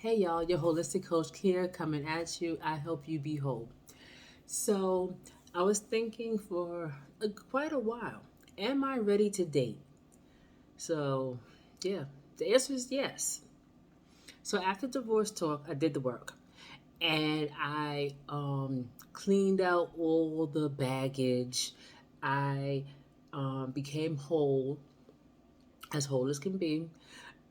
Hey y'all, your holistic coach here coming at you. I hope you be whole. So, I was thinking for quite a while, am I ready to date? So, yeah, the answer is yes. So, after divorce talk, I did the work and I cleaned out all the baggage. I became whole as can be.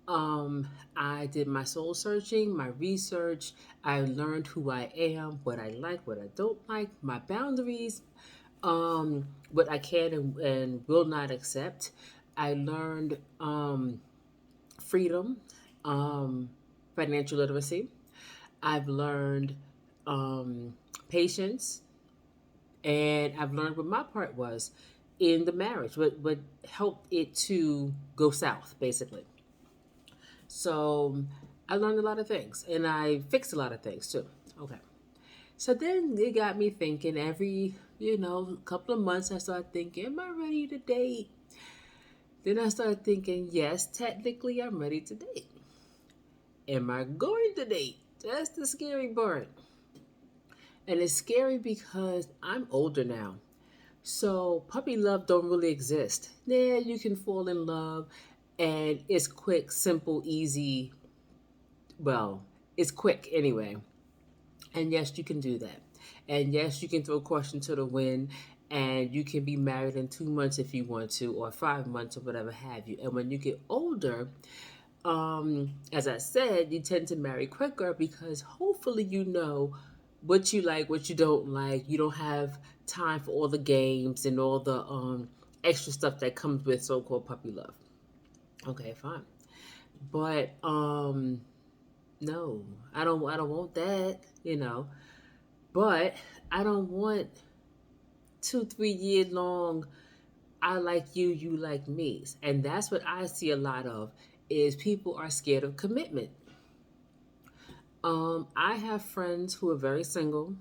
Um, I did my soul searching, my research. I learned who I am, what I like, what I don't like, my boundaries, what I can and will not accept. I learned freedom, um, financial literacy. I've learned patience, and I've learned what my part was in the marriage, what helped it to go south, basically. So I learned a lot of things and I fixed a lot of things too. Okay. So then it got me thinking couple of months I started thinking, am I ready to date? Then I started thinking, yes, technically I'm ready to date. Am I going to date? That's the scary part. And it's scary because I'm older now. So puppy love don't really exist. Yeah, you can fall in love and it's quick, simple, easy. Well, it's quick anyway. And yes, you can do that. And yes, you can throw caution to the wind and you can be married in 2 months if you want to, or 5 months, or whatever have you. And when you get older, as I said, you tend to marry quicker because hopefully you know what you like, what you don't like. You don't have time for all the games and all the extra stuff that comes with so called puppy love. Okay, fine. But no, I don't want that, But I don't want 2, 3 year long I like you, you like me. And that's what I see a lot of is people are scared of commitment. I have friends who are very single,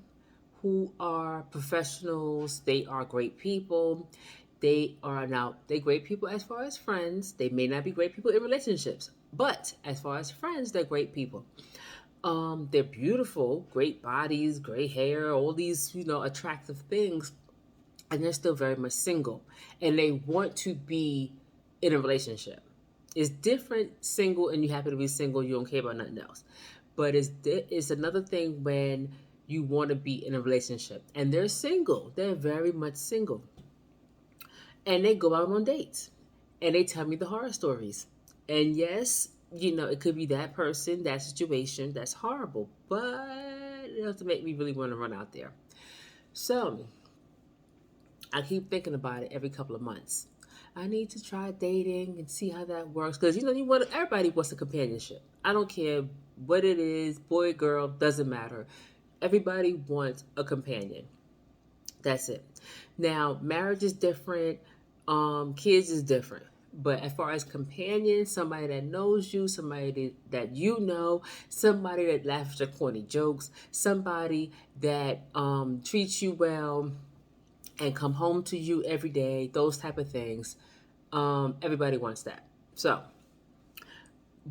who are professionals, they are great people. They're great people as far as friends. They may not be great people in relationships, but as far as friends, they're great people. They're beautiful, great bodies, great hair, all these, attractive things, and they're still very much single. And they want to be in a relationship. It's different single and you happen to be single, you don't care about nothing else. But it's another thing when you want to be in a relationship. And they're single. They're very much single. And they go out on dates. And they tell me the horror stories. And yes, it could be that person, that situation, that's horrible. But it doesn't make me really want to run out there. So I keep thinking about it every couple of months. I need to try dating and see how that works because everybody wants a companionship. I don't care what it is, boy, girl, doesn't matter. Everybody wants a companion. That's it. Now, marriage is different. Kids is different. But as far as companion, somebody that knows you, somebody that you know, somebody that laughs at corny jokes, somebody that treats you well and come home to you every day, those type of things. Everybody wants that. So,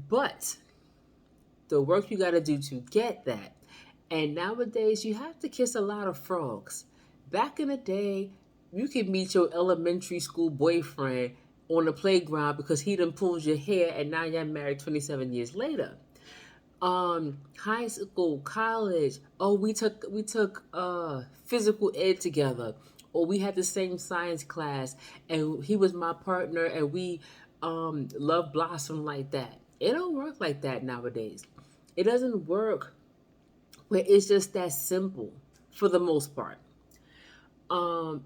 but the work you got to do to get that. And nowadays, you have to kiss a lot of frogs. Back in the day, you could meet your elementary school boyfriend on the playground because he done pulled your hair, and now you're married 27 years later. High school, college. Oh, we took physical ed together, or we had the same science class, and he was my partner, and we love blossom like that. It don't work like that nowadays. It doesn't work where it's just that simple for the most part.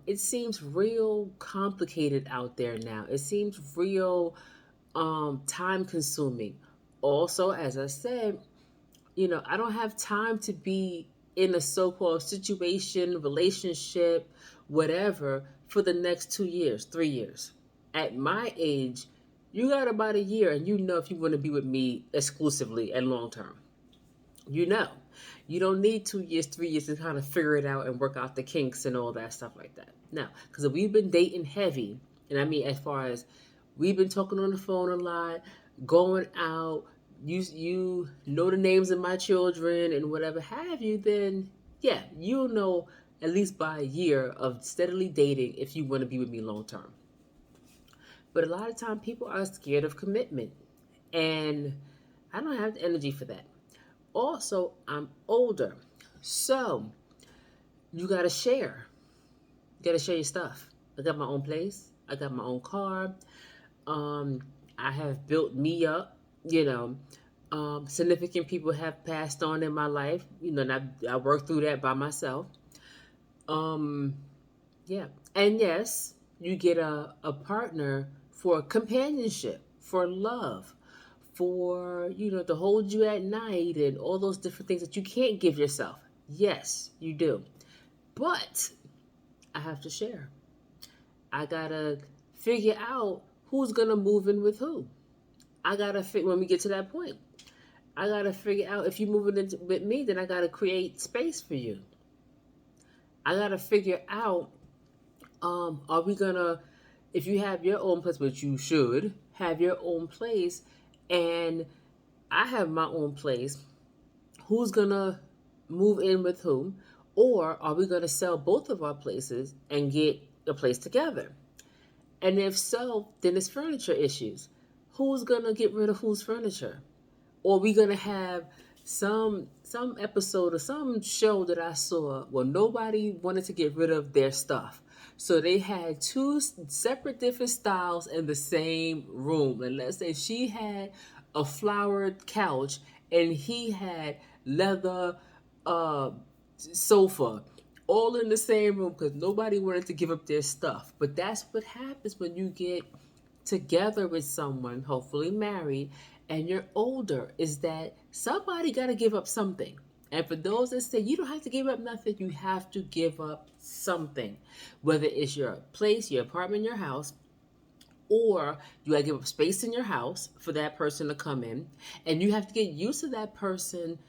It seems real complicated out there now. It seems real time consuming. Also, as I said, I don't have time to be in a so called situation, relationship, whatever, for the next 2 years, 3 years. At my age, you got about a year and you know if you want to be with me exclusively and long term. You know. You don't need 2 years, 3 years to kind of figure it out and work out the kinks and all that stuff like that. No, because if we've been dating heavy, and I mean as far as we've been talking on the phone a lot, going out, you know the names of my children and whatever have you, then yeah, you'll know at least by a year of steadily dating if you want to be with me long term. But a lot of time people are scared of commitment, and I don't have the energy for that. Also, I'm older, so you gotta share. You gotta share your stuff. I got my own place. I got my own car. Um, I have built me up. You know, significant people have passed on in my life. You know, and I worked through that by myself. Um, yeah, and yes, you get a partner for companionship, for love, for to hold you at night and all those different things that you can't give yourself. Yes, you do. But I have to share. I gotta figure out who's gonna move in with who. I gotta figure when we get to that point. I gotta figure out if you're moving in with me, then I gotta create space for you. I gotta figure out, are we gonna, if you have your own place, which you should have your own place, and I have my own place, who's gonna move in with whom? Or are we gonna sell both of our places and get a place together? And if so, then it's furniture issues. Who's gonna get rid of whose furniture? Or are we gonna have some episode or some show that I saw where nobody wanted to get rid of their stuff. So they had two separate different styles in the same room. And let's say she had a flowered couch and he had leather sofa, all in the same room because nobody wanted to give up their stuff. But that's what happens when you get together with someone, hopefully married, and you're older, is that somebody got to give up something. And for those that say you don't have to give up nothing, you have to give up something. Whether it's your place, your apartment, your house, or you got to give up space in your house for that person to come in. And you have to get used to that person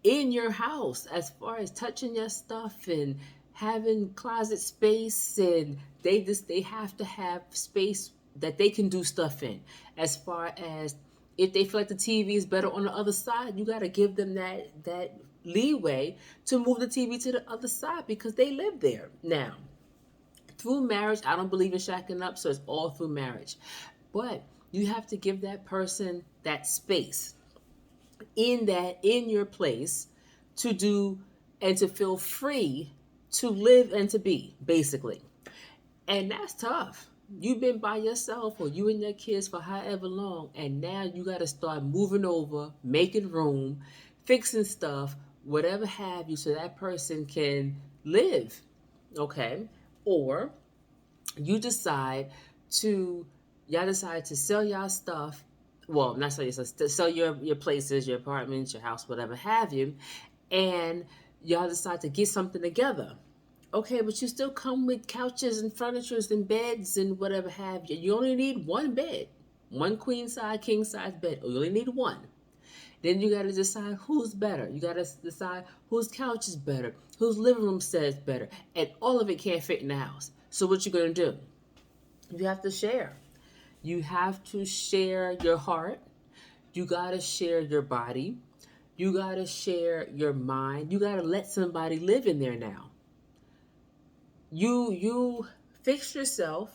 in your house as far as touching your stuff and having closet space, and they have to have space that they can do stuff in. As far as if they feel like the TV is better on the other side, you got to give them that leeway to move the TV to the other side because they live there now. Through marriage, I don't believe in shacking up, so it's all through marriage. But you have to give that person that space in your place to do and to feel free to live and to be, basically. And that's tough. You've been by yourself or you and your kids for however long, and now you got to start moving over, making room, fixing stuff, whatever have you, so that person can live. Okay? Or you decide to y'all decide to sell y'all stuff, well, not sell your stuff, sell your places, your apartments, your house, whatever have you, and y'all decide to get something together. Okay, but you still come with couches and furnitures and beds and whatever have you. You only need one bed, one queen size, king size bed. Or you only need one. Then you got to decide who's better. You got to decide whose couch is better, whose living room set is better, and all of it can't fit in the house. So what you gonna do? You have to share. You have to share your heart. You gotta share your body. You gotta share your mind. You gotta let somebody live in there now. You fixed yourself.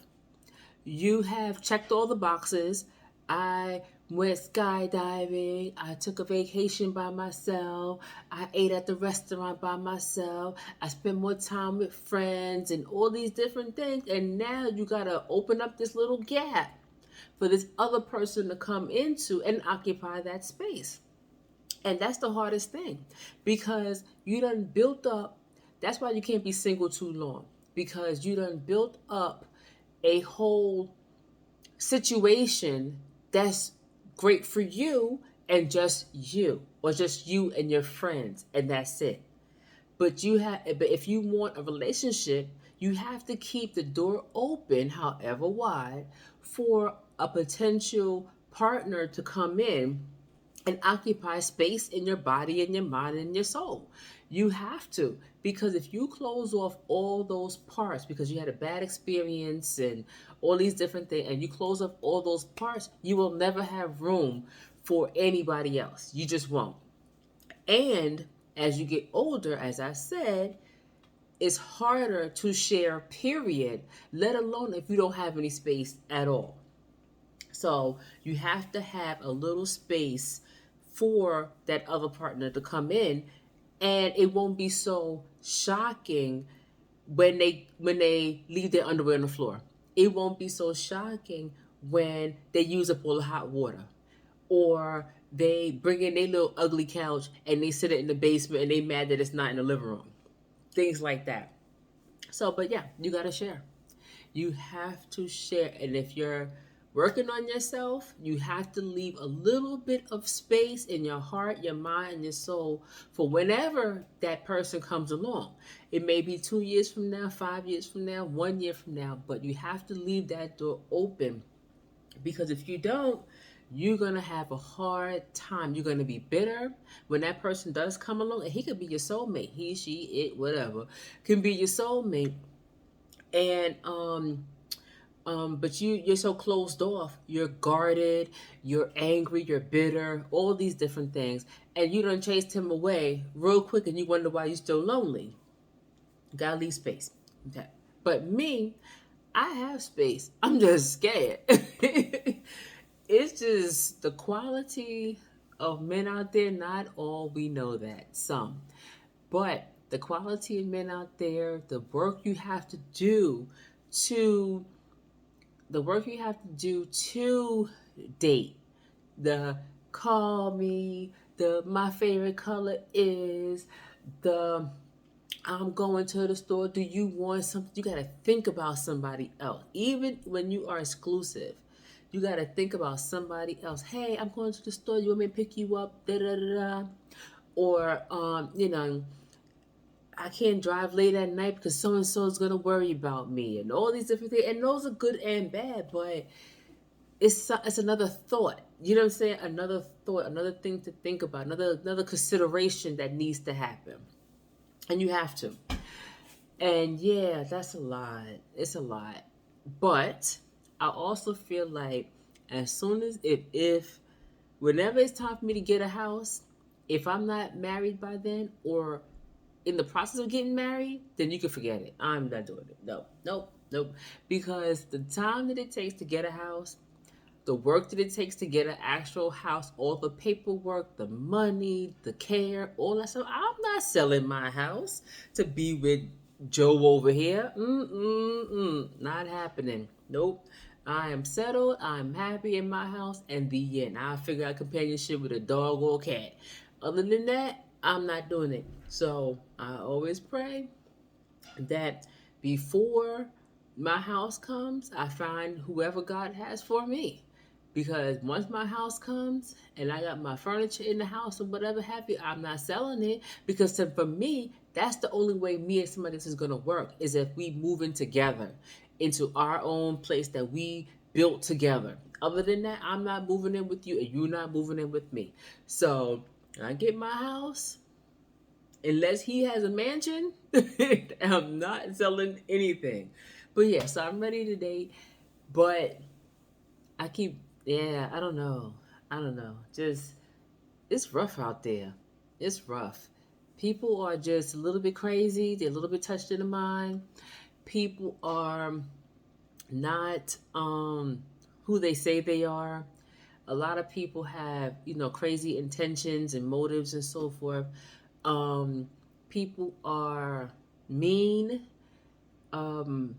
You have checked all the boxes. I went skydiving. I took a vacation by myself. I ate at the restaurant by myself. I spent more time with friends and all these different things. And now you got to open up this little gap for this other person to come into and occupy that space. And that's the hardest thing because you done built up. That's why you can't be single too long, because you done built up a whole situation that's great for you and just you, or just you and your friends, and that's it. But if you want a relationship, you have to keep the door open, however wide, for a potential partner to come in and occupy space in your body and your mind and your soul. You have to, because if you close off all those parts because you had a bad experience and all these different things, and you close off all those parts, you will never have room for anybody else. You just won't. And as you get older, as I said, it's harder to share, period, let alone if you don't have any space at all. So you have to have a little space for that other partner to come in, and it won't be so shocking when they leave their underwear on the floor. It won't be so shocking when they use up all the hot water, or they bring in their little ugly couch and they sit it in the basement and they mad that it's not in the living room. Things like that. So, but yeah, you gotta share. You have to share. And if you're working on yourself, you have to leave a little bit of space in your heart, your mind, and your soul for whenever that person comes along. It may be 2 years from now, 5 years from now, 1 year from now, but you have to leave that door open, because if you don't, you're going to have a hard time. You're going to be bitter when that person does come along. And he could be your soulmate. He, she, it, whatever. Can be your soulmate. And but you're so closed off. You're guarded. You're angry. You're bitter. All these different things, and you done chased him away real quick, and you wonder why you're still lonely. You gotta leave space. Okay. But me, I have space. I'm just scared. It's just the quality of men out there. Not all, we know that, some, but the quality of men out there, to the work you have to do to date, the call me, the my favorite color is, the I'm going to the store, do you want something? You got to think about somebody else. Even when you are exclusive, you got to think about somebody else. Hey, I'm going to the store, you want me to pick you up? Da da da da. Or I can't drive late at night because so and so is gonna worry about me, and all these different things. And those are good and bad, but it's another thought. You know what I'm saying? Another thought, another thing to think about, another consideration that needs to happen, and you have to. And yeah, that's a lot. It's a lot, but I also feel like as soon as if whenever it's time for me to get a house, if I'm not married by then, or in the process of getting married, then you can forget it. I'm not doing it. No, nope, nope. Because the time that it takes to get a house, the work that it takes to get an actual house, all the paperwork, the money, the care, all that stuff. I'm not selling my house to be with Joe over here. Not happening. Nope. I am settled. I'm happy in my house, and the end. I'll figure out companionship with a dog or a cat. Other than that, I'm not doing it. So I always pray that before my house comes, I find whoever God has for me. Because once my house comes and I got my furniture in the house or whatever have you, I'm not selling it. Because for me, that's the only way me and somebody else is going to work, is if we move in together into our own place that we built together. Other than that, I'm not moving in with you and you're not moving in with me. So I get my house, unless he has a mansion, I'm not selling anything. But yeah, so I'm ready to date. But I don't know. I don't know. Just, it's rough out there. It's rough. People are just a little bit crazy. They're a little bit touched in the mind. People are not who they say they are. A lot of people have, crazy intentions and motives and so forth. People are mean,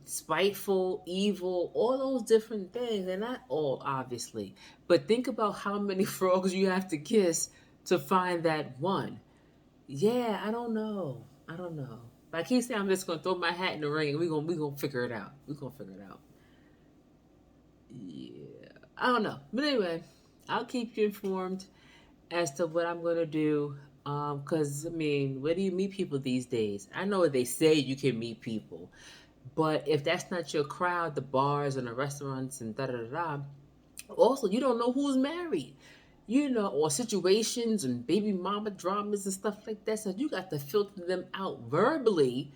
spiteful, evil, all those different things. They're not all, obviously. But think about how many frogs you have to kiss to find that one. Yeah, I don't know. I don't know. But I keep saying I'm just gonna throw my hat in the ring and we gonna figure it out. We're gonna figure it out. Yeah. I don't know. But anyway, I'll keep you informed as to what I'm gonna do. Because I mean, where do you meet people these days? I know they say you can meet people, but if that's not your crowd, the bars and the restaurants and da da da da. Also, you don't know who's married, or situations and baby mama dramas and stuff like that. So you got to filter them out verbally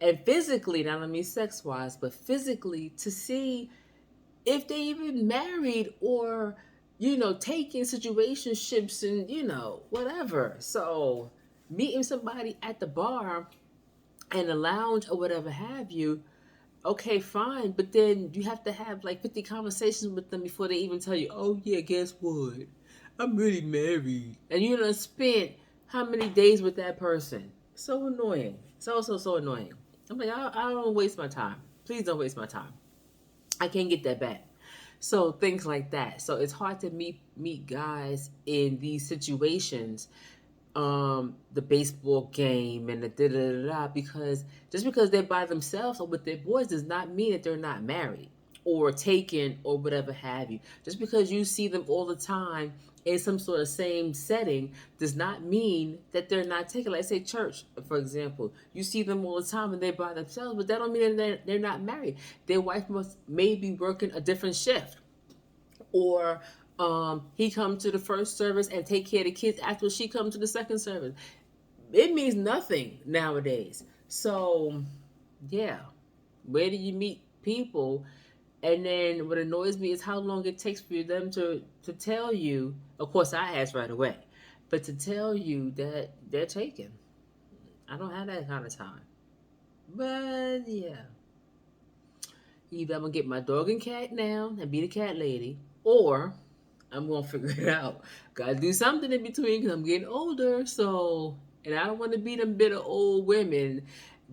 and physically. Not only sex wise, but physically, to see if they even married, or taking situationships and, whatever. So meeting somebody at the bar and the lounge or whatever have you, okay, fine. But then you have to have like 50 conversations with them before they even tell you, oh, yeah, guess what? I'm really married. And you done spent how many days with that person? So annoying. So annoying. I'm like, I don't waste my time. Please don't waste my time. I can't get that back. So things like that. So it's hard to meet guys in these situations, the baseball game and the da da da da, because just because they're by themselves or with their boys does not mean that they're not married or taken or whatever have you. Just because you see them all the time in some sort of same setting does not mean that they're not taken. Like say church, for example, you see them all the time and they're by themselves, but that don't mean that they're not married. Their wife may be working a different shift, or he come to the first service and take care of the kids after she comes to the second service. It means nothing nowadays. So yeah, where do you meet people? And then what annoys me is how long it takes for them to tell you. Of course, I ask right away, but to tell you that they're taken, I don't have that kind of time. But yeah, either I'm gonna get my dog and cat now and be the cat lady, or I'm gonna figure it out. Gotta do something in between because I'm getting older. So, and I don't want to be them bitter old women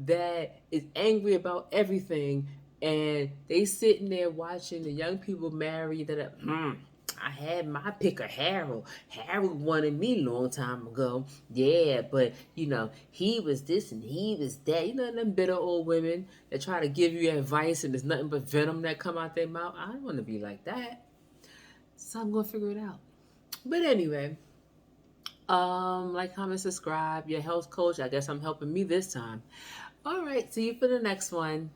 that is angry about everything, and they sitting there watching the young people marry. I had my pick of Harold. Harold wanted me a long time ago. Yeah, but he was this and he was that. Them bitter old women that try to give you advice and there's nothing but venom that come out their mouth. I don't want to be like that. So I'm gonna figure it out. But anyway, like, comment, subscribe. Your health coach. I guess I'm helping me this time. All right, see you for the next one.